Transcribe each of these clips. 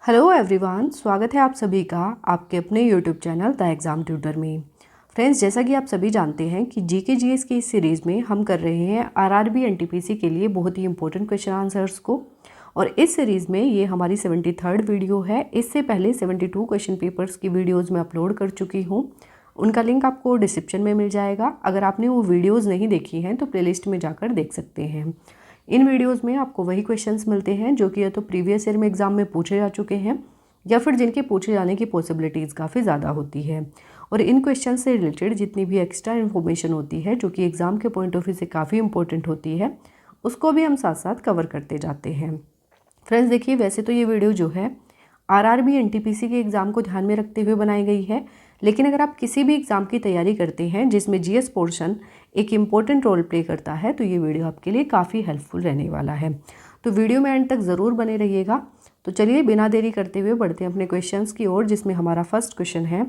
Hello everyone, स्वागत है आप सभी का आपके अपने YouTube channel the exam tutor में। फ्रेंड्स, जैसा कि आप सभी जानते हैं कि जीके जीएस की इस सीरीज़ में हम कर रहे हैं आरआरबी एनटीपीसी के लिए बहुत ही इंपॉर्टेंट क्वेश्चन आंसर्स को। और इस सीरीज़ में ये हमारी 73rd वीडियो है। इससे पहले 72 क्वेश्चन पेपर्स की वीडियोज़ मैं अपलोड कर चुकी हूँ। उनका लिंक आपको डिस्क्रिप्शन में मिल जाएगा। अगर आपने वो वीडियोज़ नहीं देखी हैं तो प्लेलिस्ट में जाकर देख सकते हैं। इन वीडियोस में आपको वही क्वेश्चंस मिलते हैं जो कि या तो प्रीवियस ईयर में एग्जाम में पूछे जा चुके हैं या फिर जिनके पूछे जाने की पॉसिबिलिटीज़ काफ़ी ज़्यादा होती है। और इन क्वेश्चन से रिलेटेड जितनी भी एक्स्ट्रा इन्फॉर्मेशन होती है जो कि एग्ज़ाम के पॉइंट ऑफ व्यू से काफ़ी इंपॉर्टेंट होती है, उसको भी हम साथ साथ कवर करते जाते हैं। फ्रेंड्स देखिए, वैसे तो ये वीडियो जो है आरआरबी एनटीपीसी के एग्ज़ाम को ध्यान में रखते हुए बनाई गई है, लेकिन अगर आप किसी भी एग्ज़ाम की तैयारी करते हैं जिसमें जीएस पोर्शन एक इम्पॉर्टेंट रोल प्ले करता है तो ये वीडियो आपके लिए काफ़ी हेल्पफुल रहने वाला है। तो वीडियो में एंड तक ज़रूर बने रहिएगा। तो चलिए बिना देरी करते हुए बढ़ते हैं अपने क्वेश्चंस की ओर, जिसमें हमारा फर्स्ट क्वेश्चन है,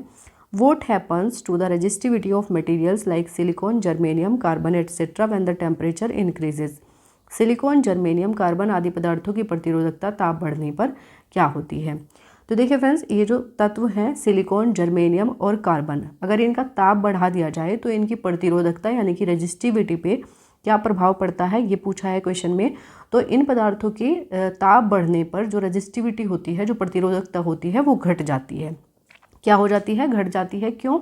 what happens to the resistivity of materials like silicon, germanium, carbon etcetera when the temperature increases. Silicon, germanium, carbon आदि पदार्थों की प्रतिरोधकता ताप बढ़ने पर क्या होती है। तो देखिए फ्रेंड्स, ये जो तत्व हैं सिलिकॉन, जर्मेनियम और कार्बन, अगर इनका ताप बढ़ा दिया जाए तो इनकी प्रतिरोधकता यानी कि रेजिस्टिविटी पे क्या प्रभाव पड़ता है, ये पूछा है क्वेश्चन में। तो इन पदार्थों की ताप बढ़ने पर जो रेजिस्टिविटी होती है, जो प्रतिरोधकता होती है, वो घट जाती है। क्या हो जाती है? घट जाती है। क्यों?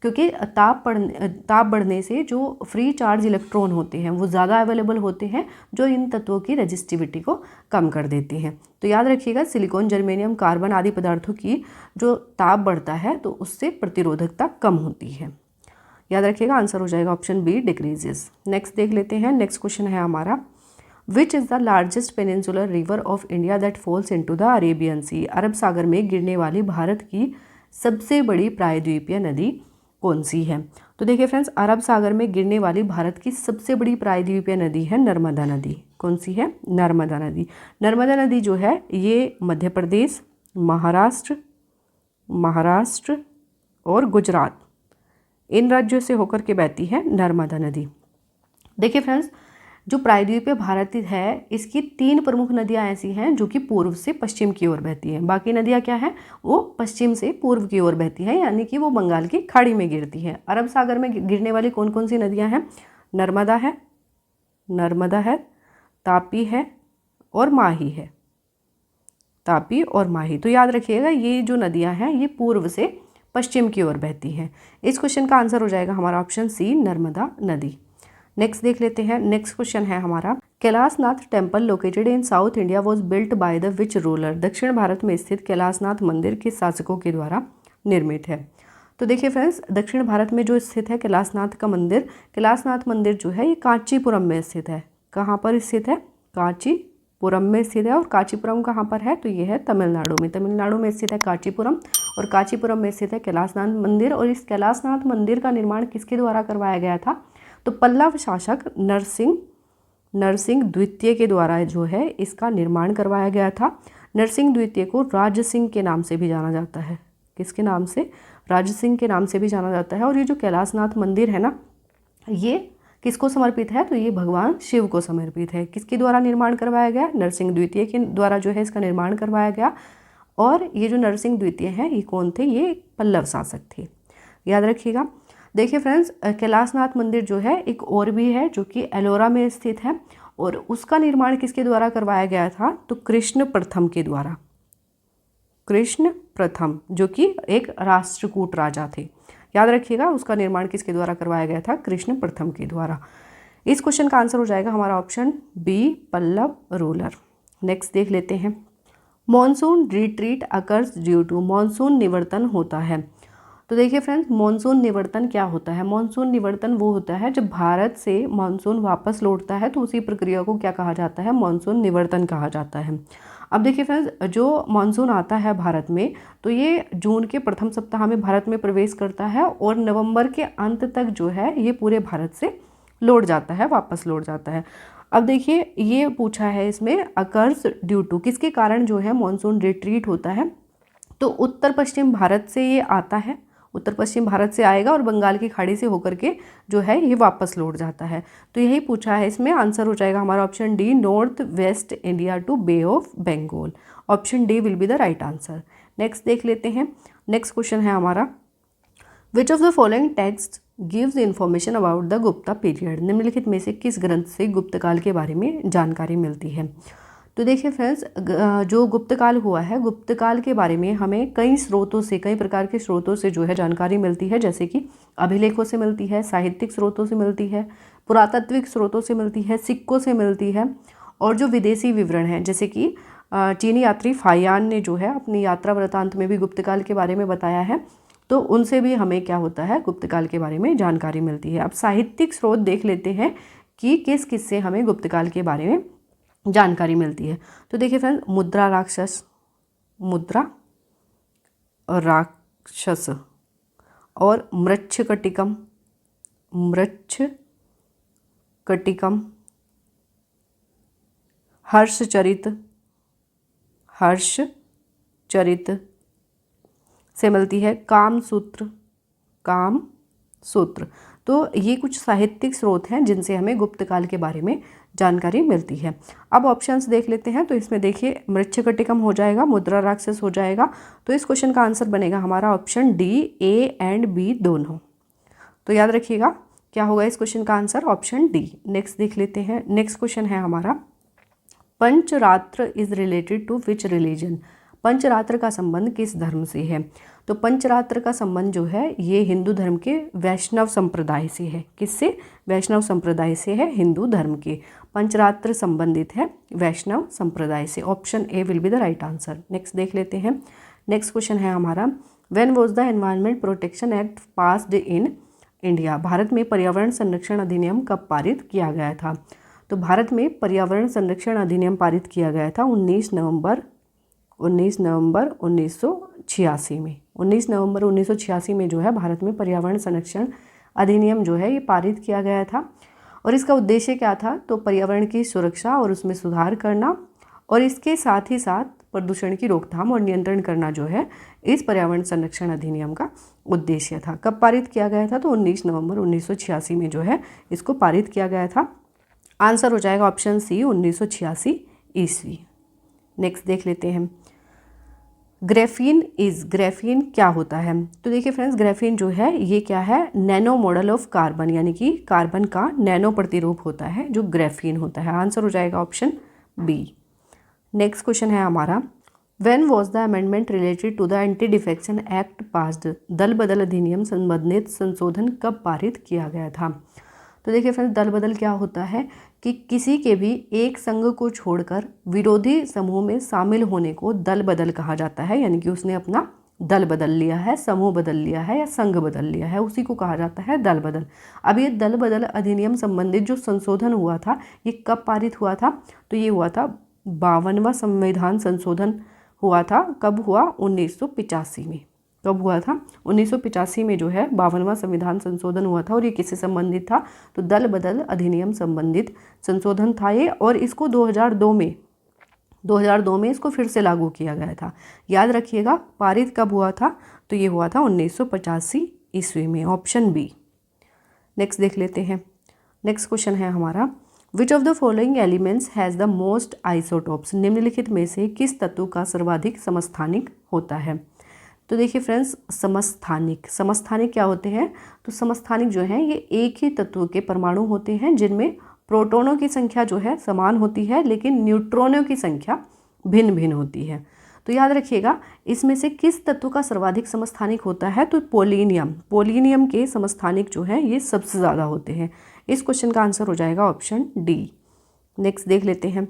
क्योंकि ताप बढ़ने से जो फ्री चार्ज इलेक्ट्रॉन होते हैं वो ज़्यादा अवेलेबल होते हैं, जो इन तत्वों की रेजिस्टिविटी को कम कर देते हैं। तो याद रखिएगा, सिलिकॉन, जर्मेनियम, कार्बन आदि पदार्थों की जो ताप बढ़ता है तो उससे प्रतिरोधकता कम होती है। याद रखिएगा, आंसर हो जाएगा ऑप्शन बी, डिक्रीजेस। नेक्स्ट देख लेते हैं। नेक्स्ट क्वेश्चन है हमारा, which is the largest peninsular river of India that falls into the Arabian sea. अरब सागर में गिरने वाली भारत की सबसे बड़ी प्रायद्वीपीय नदी कौन सी है। तो देखिए फ्रेंड्स, अरब सागर में गिरने वाली भारत की सबसे बड़ी प्रायद्वीपीय नदी है नर्मदा नदी। कौन सी है? नर्मदा नदी। नर्मदा नदी जो है ये मध्य प्रदेश, महाराष्ट्र और गुजरात, इन राज्यों से होकर के बहती है नर्मदा नदी। देखिए फ्रेंड्स, जो प्रायद्वीपीय भारत है इसकी 3 प्रमुख नदियां ऐसी हैं जो कि पूर्व से पश्चिम की ओर बहती हैं। बाकी नदियां क्या हैं? वो पश्चिम से पूर्व की ओर बहती हैं, यानी कि वो बंगाल की खाड़ी में गिरती हैं। अरब सागर में गिरने वाली कौन कौन सी नदियां हैं? नर्मदा है, तापी है और माही है। तापी और माही। तो याद रखिएगा, ये जो नदियां हैं ये पूर्व से पश्चिम की ओर बहती हैं। इस क्वेश्चन का आंसर हो जाएगा हमारा ऑप्शन सी, नर्मदा नदी। नेक्स्ट देख लेते हैं। नेक्स्ट क्वेश्चन है हमारा, Kailashnath temple located in south India was built by the which ruler. दक्षिण भारत में स्थित कैलाशनाथ मंदिर किस शासकों के द्वारा निर्मित है। तो देखिए फ्रेंड्स, दक्षिण भारत में जो स्थित है कैलाशनाथ का मंदिर, कैलाशनाथ मंदिर जो है ये कांचीपुरम में स्थित है। कहाँ पर स्थित है? कांचीपुरम में स्थित है। और कांचीपुरम कहाँ पर है? तो ये है तमिलनाडु में। तमिलनाडु में स्थित है कांचीपुरम, और कांचीपुरम में स्थित है कैलाशनाथ मंदिर। और इस कैलाशनाथ मंदिर का निर्माण किसके द्वारा करवाया गया था? तो पल्लव शासक नरसिंह द्वितीय के द्वारा जो है इसका निर्माण करवाया गया था। नरसिंह द्वितीय को राज सिंह के नाम से भी जाना जाता है। किसके नाम से? राज सिंह के नाम से भी जाना जाता है। और ये जो कैलाशनाथ मंदिर है ना, ये किसको समर्पित है? तो ये भगवान शिव को समर्पित है। किसके द्वारा निर्माण करवाया गया? नरसिंह द्वितीय के द्वारा जो है इसका निर्माण करवाया गया। और ये जो नरसिंह द्वितीय हैं ये कौन थे? ये पल्लव शासक थे। याद रखिएगा। देखिए फ्रेंड्स, कैलाशनाथ मंदिर जो है एक और भी है जो कि एलोरा में स्थित है, और उसका निर्माण किसके द्वारा करवाया गया था? तो कृष्ण प्रथम के द्वारा। कृष्ण प्रथम जो कि एक राष्ट्रकूट राजा थे। याद रखिएगा, उसका निर्माण किसके द्वारा करवाया गया था? कृष्ण प्रथम के द्वारा। इस क्वेश्चन का आंसर हो जाएगा हमारा option B, Pallava ruler. Next देख लेते हैं, monsoon retreat occurs due to. Monsoon निवर्तन होता है। तो देखिए फ्रेंड्स, मॉनसून निवर्तन क्या होता है? मॉनसून निवर्तन वो होता है जब भारत से मॉनसून वापस लौटता है, तो उसी प्रक्रिया को क्या कहा जाता है? मॉनसून निवर्तन कहा जाता है। अब देखिए फ्रेंड्स, जो मॉनसून आता है भारत में तो ये जून के प्रथम सप्ताह में भारत में प्रवेश करता है, और नवंबर के अंत तक जो है ये पूरे भारत से लौट जाता है, वापस लौट जाता है। अब देखिए, ये पूछा है इसमें अकर्स ड्यू टू, किसके कारण जो है मॉनसून रिट्रीट होता है। तो उत्तर पश्चिम भारत से ये आता है, उत्तर पश्चिम भारत से आएगा और बंगाल की खाड़ी से होकर के जो है ये वापस लौट जाता है। तो यही पूछा है इसमें। आंसर हो जाएगा हमारा option D, north west India to Bay of Bengal. Option D will be the right answer. Next देख लेते हैं। नेक्स्ट क्वेश्चन है हमारा, which of the following text gives information about the Gupta period. निम्नलिखित में से किस ग्रंथ से गुप्त काल के बारे में जानकारी मिलती है। तो देखिए फ्रेंड्स, जो गुप्त काल हुआ है, गुप्त काल के बारे में हमें कई स्रोतों से, कई प्रकार के स्रोतों से जो है जानकारी मिलती है, जैसे कि अभिलेखों से मिलती है, साहित्यिक स्रोतों से मिलती है, पुरातात्विक स्रोतों से मिलती है, सिक्कों से मिलती है, और जो विदेशी विवरण हैं, जैसे कि चीनी यात्री फाहियान ने जो है अपनी यात्रा वृतांत में भी गुप्त काल के बारे में बताया है, तो उनसे भी हमें क्या होता है, गुप्त काल के बारे में जानकारी मिलती है। अब साहित्यिक स्रोत देख लेते हैं कि किस किस से हमें गुप्त काल के बारे में जानकारी मिलती है। तो देखिए फ्रेंड्स, मुद्रा राक्षस और मृच्छकटिकम, हर्षचरित से मिलती है, कामसूत्र। तो ये कुछ साहित्यिक स्रोत हैं जिनसे हमें गुप्त काल के बारे में जानकारी मिलती है। अब ऑप्शंस देख लेते हैं। तो इसमें देखिए, मृच्छकटिकम हो जाएगा, मुद्रा राक्षस हो जाएगा। तो इस क्वेश्चन का आंसर बनेगा हमारा option D, A and B दोनों। तो याद रखिएगा क्या होगा इस क्वेश्चन का आंसर, ऑप्शन डी। नेक्स्ट देख लेते हैं। नेक्स्ट क्वेश्चन है हमारा, Pancharatra is related to which religion. Pancharatra का संबंध किस धर्म से है। तो पंचरात्र का संबंध जो है ये हिंदू धर्म के वैष्णव संप्रदाय से है। किससे? वैष्णव संप्रदाय से है, हिंदू धर्म के। पंचरात्र संबंधित है वैष्णव संप्रदाय से। Option A will be the right answer. Next देख लेते हैं। नेक्स्ट क्वेश्चन है हमारा, when was the environment protection act passed in India. Bharat में पर्यावरण संरक्षण अधिनियम कब पारित किया गया था। तो भारत में पर्यावरण संरक्षण अधिनियम पारित किया गया था 19 नवंबर 1986 में। 19 नवंबर 1986 में जो है भारत में पर्यावरण संरक्षण अधिनियम जो है ये पारित किया गया था। और इसका उद्देश्य क्या था, तो पर्यावरण की सुरक्षा और उसमें सुधार करना, और इसके साथ ही साथ प्रदूषण की रोकथाम और नियंत्रण करना जो है इस पर्यावरण संरक्षण अधिनियम का उद्देश्य था। कब पारित किया गया था, तो 19 नवंबर 1986 में जो है इसको पारित किया गया था। आंसर हो जाएगा ऑप्शन सी, 1986 ईस्वी। नेक्स्ट देख लेते हैं, ग्रेफीन क्या होता है। तो देखिए फ्रेंड्स, ग्रेफीन जो है ये क्या है, नैनो मॉडल ऑफ कार्बन, यानी कि कार्बन का नैनो प्रतिरूप होता है जो ग्रेफीन होता है। आंसर हो जाएगा ऑप्शन बी। नेक्स्ट क्वेश्चन है हमारा, when was the amendment related to the anti defection act passed. दल बदल अधिनियम संबंधित संशोधन कब पारित किया गया था। तो देखिए फ्रेंड्स, दल बदल क्या होता है कि किसी के भी एक संघ को छोड़कर विरोधी समूह में शामिल होने को दल बदल कहा जाता है। यानी कि उसने अपना दल बदल लिया है, समूह बदल लिया है या संघ बदल लिया है, उसी को कहा जाता है दल बदल। अब ये दल बदल अधिनियम संबंधित जो संशोधन हुआ था ये कब पारित हुआ था, तो ये हुआ था 52वां संविधान संशोधन हुआ था। कब हुआ, 1985 में। कब हुआ था, 1985 में जो है 52वां संविधान संशोधन हुआ था। और ये किससे संबंधित था, तो दल बदल अधिनियम संबंधित संशोधन था ये। और इसको 2002 में इसको फिर से लागू किया गया था। याद रखिएगा पारित कब हुआ था, तो ये हुआ था 1985 ईस्वी में। Option B. नेक्स्ट देख लेते हैं। नेक्स्ट क्वेश्चन है हमारा, which of the following elements has the most isotopes. निम्नलिखित में से किस तत्व का सर्वाधिक समस्थानिक होता है। तो देखिए फ्रेंड्स, समस्थानिक क्या होते हैं, तो समस्थानिक जो है ये एक ही तत्व के परमाणु होते हैं जिनमें प्रोटॉनों की संख्या जो है समान होती है लेकिन न्यूट्रॉनों की संख्या भिन्न भिन्न होती है। तो याद रखिएगा इसमें से किस तत्व का सर्वाधिक समस्थानिक होता है, तो पोलिनियम के समस्थानिक जो है ये सबसे ज़्यादा होते हैं। इस क्वेश्चन का आंसर हो जाएगा ऑप्शन डी। नेक्स्ट देख लेते हैं,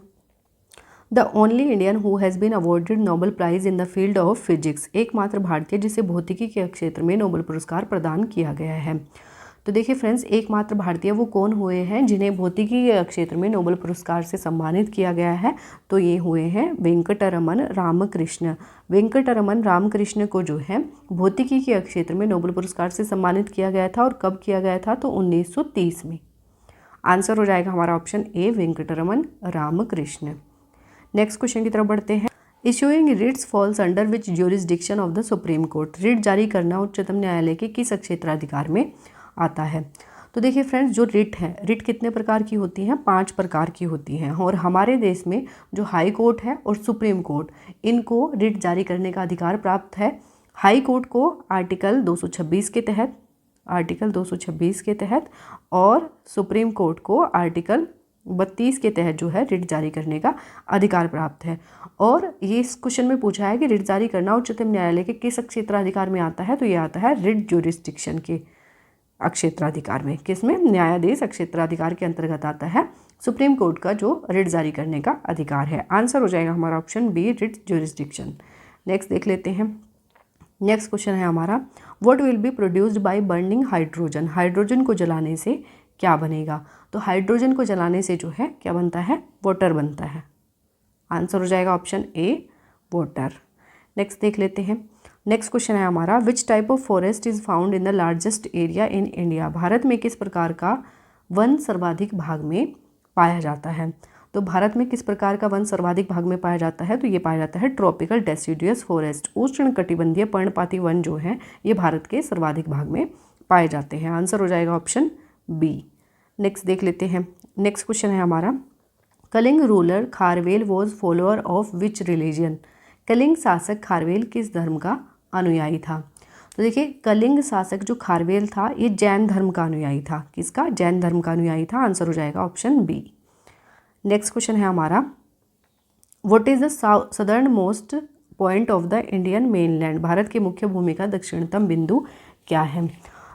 the only Indian who has been awarded Nobel prize in the field of physics. एकमात्र भारतीय जिसे भौतिकी के क्षेत्र में नोबेल पुरस्कार प्रदान किया गया है। तो देखिए फ्रेंड्स, एकमात्र भारतीय वो कौन हुए हैं जिन्हें भौतिकी के क्षेत्र में नोबेल पुरस्कार से सम्मानित किया गया है, तो ये हुए हैं वेंकटरमन रामकृष्ण। वेंकटरमन रामकृष्ण को जो है भौतिकी के क्षेत्र में नोबेल पुरस्कार से सम्मानित किया गया था। और कब किया गया था, तो 1930 में। आंसर हो जाएगा हमारा option A, Venkataraman Ramakrishnan. Next question की तरफ बढ़ते हैं, issuing writs falls under which jurisdiction of the supreme court. Writ जारी करना उच्चतम न्यायालय के किस क्षेत्राधिकार में आता है। तो देखिए फ्रेंड्स, जो रिट है, रिट कितने प्रकार की होती हैं? 5 प्रकार की होती हैं। और हमारे देश में जो हाई कोर्ट है और सुप्रीम कोर्ट, इनको रिट जारी करने का अधिकार प्राप्त है। हाई कोर्ट को आर्टिकल 226 के तहत, आर्टिकल 226 के तहत, और सुप्रीम कोर्ट को आर्टिकल 32 के तहत जो है रिट जारी करने का अधिकार प्राप्त है। और ये इस क्वेश्चन में पूछा है कि रिट जारी करना उच्चतम न्यायालय के किस क्षेत्राधिकार में आता है? तो ये आता है रिट ज्यूरिसडिक्शन के क्षेत्राधिकार में। किसमें? न्यायाधीश क्षेत्राधिकार के अंतर्गत आता है सुप्रीम कोर्ट का जो रिट जारी करने का अधिकार है। आंसर हो जाएगा हमारा option B, writ jurisdiction. Next देख लेते हैं। नेक्स्ट क्वेश्चन है हमारा, what will be produced by burning hydrogen? Hydrogen को जलाने से क्या बनेगा? तो हाइड्रोजन को जलाने से जो है क्या बनता है? वाटर बनता है। आंसर हो जाएगा ऑप्शन ए, वाटर। नेक्स्ट देख लेते हैं। नेक्स्ट क्वेश्चन है हमारा, which type of forest is found in the largest area in India? Bharat में किस प्रकार का वन सर्वाधिक भाग में पाया जाता है? तो भारत में किस प्रकार का वन सर्वाधिक भाग में पाया जाता है? तो ये पाया जाता है ट्रॉपिकल डेसिडुअस फॉरेस्ट। उष्ण कटिबंधीय पर्णपाती वन जो है ये भारत के सर्वाधिक भाग में पाए जाते हैं। आंसर हो जाएगा ऑप्शन बी। नेक्स्ट देख लेते हैं। नेक्स्ट क्वेश्चन है हमारा, Kalinga ruler Kharavela was follower of which religion? Kalinga शासक खारवेल किस धर्म का अनुयायी था? तो देखिए, कलिंग शासक जो खारवेल था ये जैन धर्म का अनुयायी था। किसका? जैन धर्म का अनुयायी था। आंसर हो जाएगा ऑप्शन बी। नेक्स्ट क्वेश्चन है हमारा, what is the southern most point of the Indian mainland? Bharat की मुख्य भूमि का दक्षिणतम बिंदु क्या है?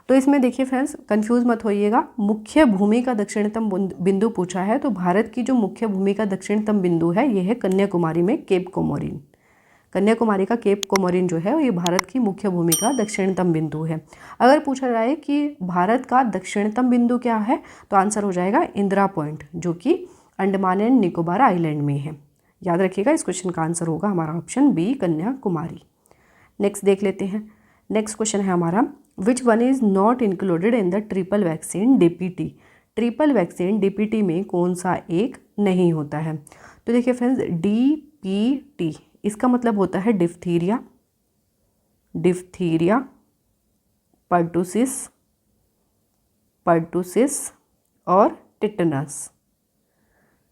तो इसमें देखिए फ्रेंड्स, कंफ्यूज मत होइएगा, मुख्य भूमि का दक्षिणतम बिंदु पूछा है। तो भारत की जो मुख्य भूमि का दक्षिणतम बिंदु है ये है कन्याकुमारी में केप कोमोरिन। कन्याकुमारी का केप कोमोरिन जो है ये भारत की मुख्य भूमि का दक्षिणतम बिंदु है। अगर पूछा जाए कि भारत का दक्षिणतम बिंदु क्या है तो आंसर हो जाएगा इंदिरा पॉइंट, जो कि अंडमान एंड निकोबार आइलैंड में है। याद रखिएगा, इस क्वेश्चन का आंसर होगा हमारा ऑप्शन बी, कन्याकुमारी। नेक्स्ट देख लेते हैं। नेक्स्ट क्वेश्चन है हमारा, which one is not included in the triple vaccine DPT? Triple vaccine DPT में कौन सा एक नहीं होता है? तो देखिए फ्रेंड्स, डीपीटी इसका मतलब होता है डिफ्थीरिया, डिफ्थीरिया, पर्टुसिस, पर्टुसिस और टिटनस।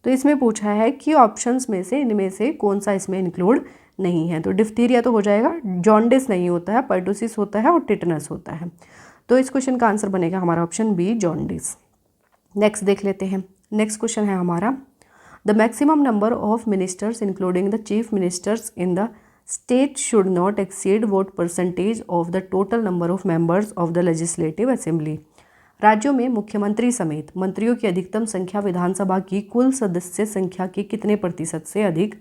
तो इसमें पूछा है कि ऑप्शंस में से इनमें से कौन सा इसमें इंक्लूड नहीं है। तो डिफ्थीरिया तो हो जाएगा, जॉन्डिस नहीं होता है, पर्टुसिस होता है और टिटनस होता है। तो इस क्वेश्चन का आंसर बनेगा हमारा ऑप्शन बी, जॉन्डिस। नेक्स्ट देख लेते हैं। नेक्स्ट क्वेश्चन है हमारा, the maximum number of ministers including the chief ministers in the state should not exceed vote percentage of the total number of members of the legislative assembly? राज्यों में मुख्यमंत्री समेत मंत्रियों की अधिकतम संख्या विधानसभा की कुल सदस्य संख्या के कितने प्रतिशत से अधिक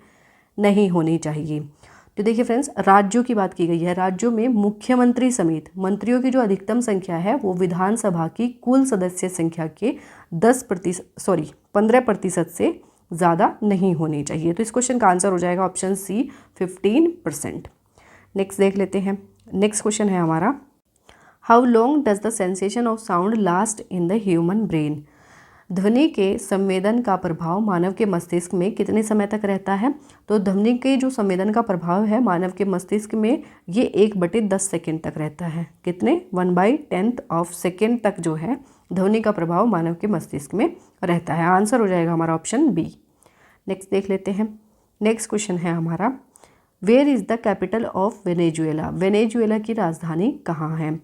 नहीं होनी चाहिए? तो देखिए फ्रेंड्स, राज्यों की बात की गई है। राज्यों में मुख्यमंत्री समेत मंत्रियों की जो अधिकतम संख्या है वो विधानसभा की कुल सदस्य संख्या के 15% से ज़्यादा नहीं होनी चाहिए। तो इस क्वेश्चन का आंसर हो जाएगा ऑप्शन सी, 15%। नेक्स्ट देख लेते हैं। नेक्स्ट क्वेश्चन है हमारा, how long does the sensation of sound last in the human brain? ध्वनि के संवेदन का प्रभाव मानव के मस्तिष्क में कितने समय तक रहता है? तो ध्वनि के जो संवेदन का प्रभाव है मानव के मस्तिष्क में ये 1/10 सेकेंड तक रहता है। कितने? 1/10 ऑफ सेकेंड तक जो है ध्वनि का प्रभाव मानव के मस्तिष्क में रहता है। आंसर हो जाएगा हमारा ऑप्शन बी। नेक्स्ट देख लेते हैं। नेक्स्ट क्वेश्चन है हमारा, where is the capital of Venezuela? Venezuela की राजधानी कहाँ है?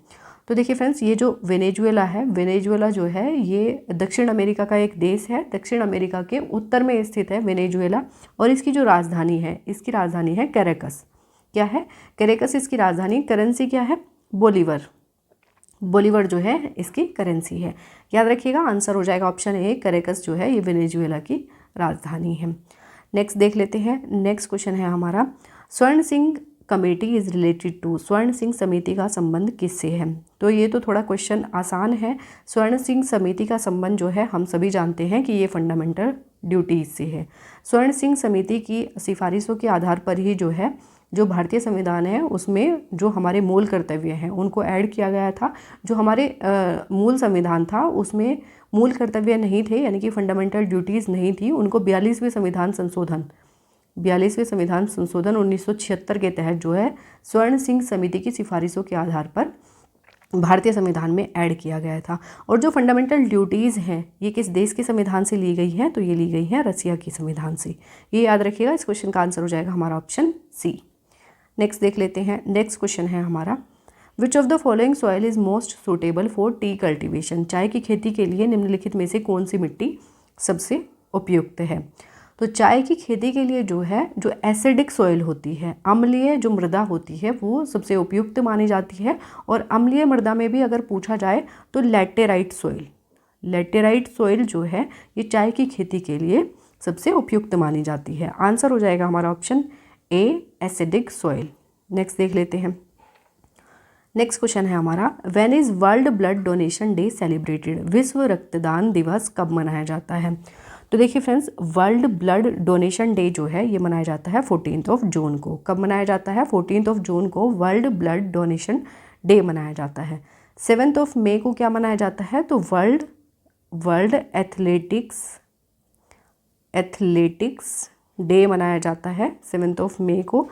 तो देखिए फ्रेंड्स, ये जो वेनेजुएला है, वेनेजुएला जो है ये दक्षिण अमेरिका का एक देश है। दक्षिण अमेरिका के उत्तर में स्थित है वेनेजुएला, और इसकी जो राजधानी है, इसकी राजधानी है कैरेकस। क्या है? कैरेकस इसकी राजधानी। करेंसी क्या है? बोलीवर। बोलीवर जो है इसकी करेंसी है। याद रखिएगा, आंसर हो जाएगा ऑप्शन ए, कैरेकस जो है ये वेनेजुएला की राजधानी है। नेक्स्ट देख लेते हैं। नेक्स्ट क्वेश्चन है हमारा, Swaran Singh committee is related to? Swaran Singh समिति का संबंध किससे है? तो ये तो थोड़ा क्वेश्चन आसान है। स्वर्ण सिंह समिति का संबंध जो है हम सभी जानते हैं कि ये फंडामेंटल ड्यूटीज से है। स्वर्ण सिंह समिति की सिफारिशों के आधार पर ही जो है जो भारतीय संविधान है उसमें जो हमारे मूल कर्तव्य हैं उनको ऐड किया गया था। जो हमारे मूल संविधान था उसमें मूल कर्तव्य नहीं थे, यानी कि फंडामेंटल ड्यूटीज़ नहीं थी। उनको 42वें संविधान संशोधन 1976 के तहत जो है स्वर्ण सिंह समिति की सिफारिशों के आधार पर भारतीय संविधान में ऐड किया गया था। और जो फंडामेंटल ड्यूटीज़ हैं ये किस देश के संविधान से ली गई हैं, तो ये ली गई हैं रसिया की संविधान से। ये याद रखिएगा, इस क्वेश्चन का आंसर हो जाएगा हमारा ऑप्शन सी। नेक्स्ट देख लेते हैं। नेक्स्ट क्वेश्चन है हमारा, which of the following soil is most suitable for T cultivation. चाय की खेती के लिए निम्नलिखित में से कौन सी मिट्टी सबसे उपयुक्त है। तो चाय की खेती के लिए जो एसिडिक सॉइल होती है, अम्लीय जो मृदा होती है, वो सबसे उपयुक्त मानी जाती है। और अम्लीय मृदा में भी अगर पूछा जाए तो लैटेराइट सॉइल जो है ये चाय की खेती के लिए सबसे उपयुक्त मानी जाती है। आंसर हो जाएगा हमारा ऑप्शन ए, एसिडिक सॉइल। नेक्स्ट देख लेते हैं। नेक्स्ट क्वेश्चन है हमारा, when is world blood donation day celebrated. विश्व रक्तदान दिवस कब मनाया जाता है। तो देखिए friends, world blood donation day जो है ये मनाया जाता है 14 जून को। कब मनाया जाता है? 14 जून को वर्ल्ड ब्लड डोनेशन डे मनाया जाता है। 7 मई को क्या मनाया जाता है? तो वर्ल्ड एथलेटिक्स डे मनाया जाता है 7 मई को।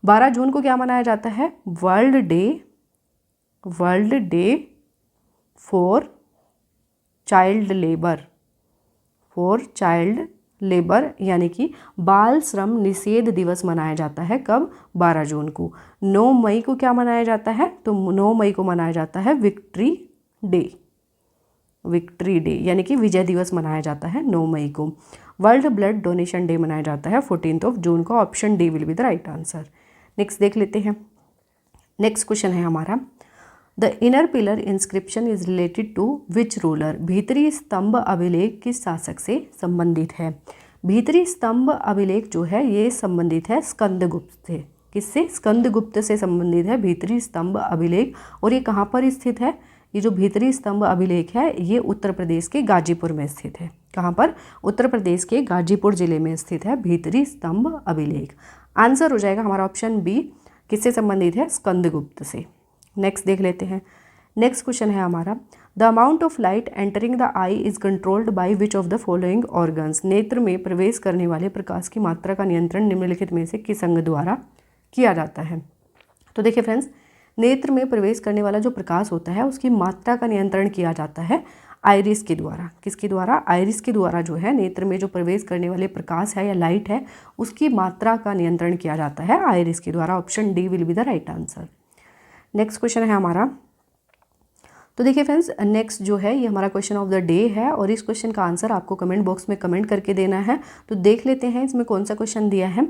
12 जून को क्या मनाया जाता है? World day for child labour यानी कि बाल श्रम निषेध दिवस मनाया जाता है। कब? 12 जून को। 9 मई को क्या मनाया जाता है? तो 9 मई को मनाया जाता है विक्ट्री डे यानी कि विजय दिवस मनाया जाता है 9 मई को। वर्ल्ड ब्लड डोनेशन डे मनाया जाता है 14 जून को। Option D will be the right answer. Next देख लेते हैं। नेक्स्ट क्वेश्चन है हमारा, the inner pillar inscription is related to which ruler. भीतरी स्तंभ अभिलेख किस शासक से संबंधित है? भीतरी स्तंभ अभिलेख जो है ये संबंधित है स्कंदगुप्त से। किससे? स्कंदगुप्त से संबंधित है भीतरी स्तंभ अभिलेख। और ये कहाँ पर स्थित है? ये जो भीतरी स्तंभ अभिलेख है ये उत्तर प्रदेश के गाजीपुर में स्थित है। कहाँ पर? उत्तर प्रदेश के गाजीपुर जिले में स्थित है भीतरी स्तंभ अभिलेख। आंसर हो जाएगा हमारा ऑप्शन बी। किससे संबंधित है? स्कंदगुप्त से। नेक्स्ट देख लेते हैं। नेक्स्ट क्वेश्चन है हमारा, the amount of light entering the I is controlled by which of the following organs. नेत्र में प्रवेश करने वाले प्रकाश की मात्रा का नियंत्रण निम्नलिखित में से किस अंग द्वारा किया जाता है? तो देखिए फ्रेंड्स, नेत्र में प्रवेश करने वाला जो प्रकाश होता है उसकी मात्रा का नियंत्रण किया जाता है आइरिस के द्वारा। किसके द्वारा? आइरिस के द्वारा जो है नेत्र में जो प्रवेश करने वाले प्रकाश है या लाइट है उसकी मात्रा का नियंत्रण किया जाता है आइरिस के द्वारा। Option D will be the right answer. Next question है हमारा, तो देखिए फ्रेंड्स, नेक्स्ट जो है ये हमारा क्वेश्चन ऑफ द डे है और इस क्वेश्चन का आंसर आपको कमेंट बॉक्स में कमेंट करके देना है। तो देख लेते हैं इसमें कौन सा क्वेश्चन दिया है।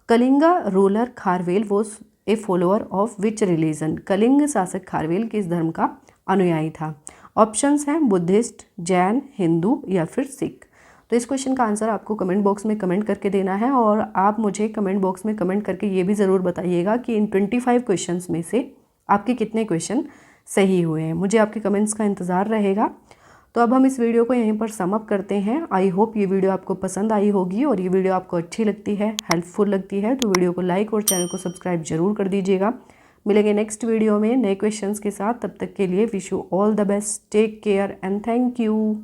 Kalinga ruler Kharavela was a follower of which religion. Kalinga शासक खारवेल किस धर्म का अनुयायी था? ऑप्शंस हैं बुद्धिस्ट, जैन, हिंदू या फिर सिख। तो इस क्वेश्चन का आंसर आपको कमेंट बॉक्स में कमेंट करके देना है। और आप मुझे कमेंट बॉक्स में कमेंट करके ये भी ज़रूर बताइएगा कि इन 25 क्वेश्चंस में से आपके कितने क्वेश्चन सही हुए हैं। मुझे आपके कमेंट्स का इंतज़ार रहेगा। तो अब हम इस वीडियो को यहीं पर सम अप करते हैं। आई होप ये वीडियो आपको पसंद आई होगी और ये वीडियो आपको अच्छी लगती है, हेल्पफुल लगती है तो वीडियो को लाइक और चैनल को सब्सक्राइब जरूर कर दीजिएगा। मिलेंगे नेक्स्ट वीडियो में नए क्वेश्चंस के साथ। तब तक के लिए wish you all the best, take care and thank you.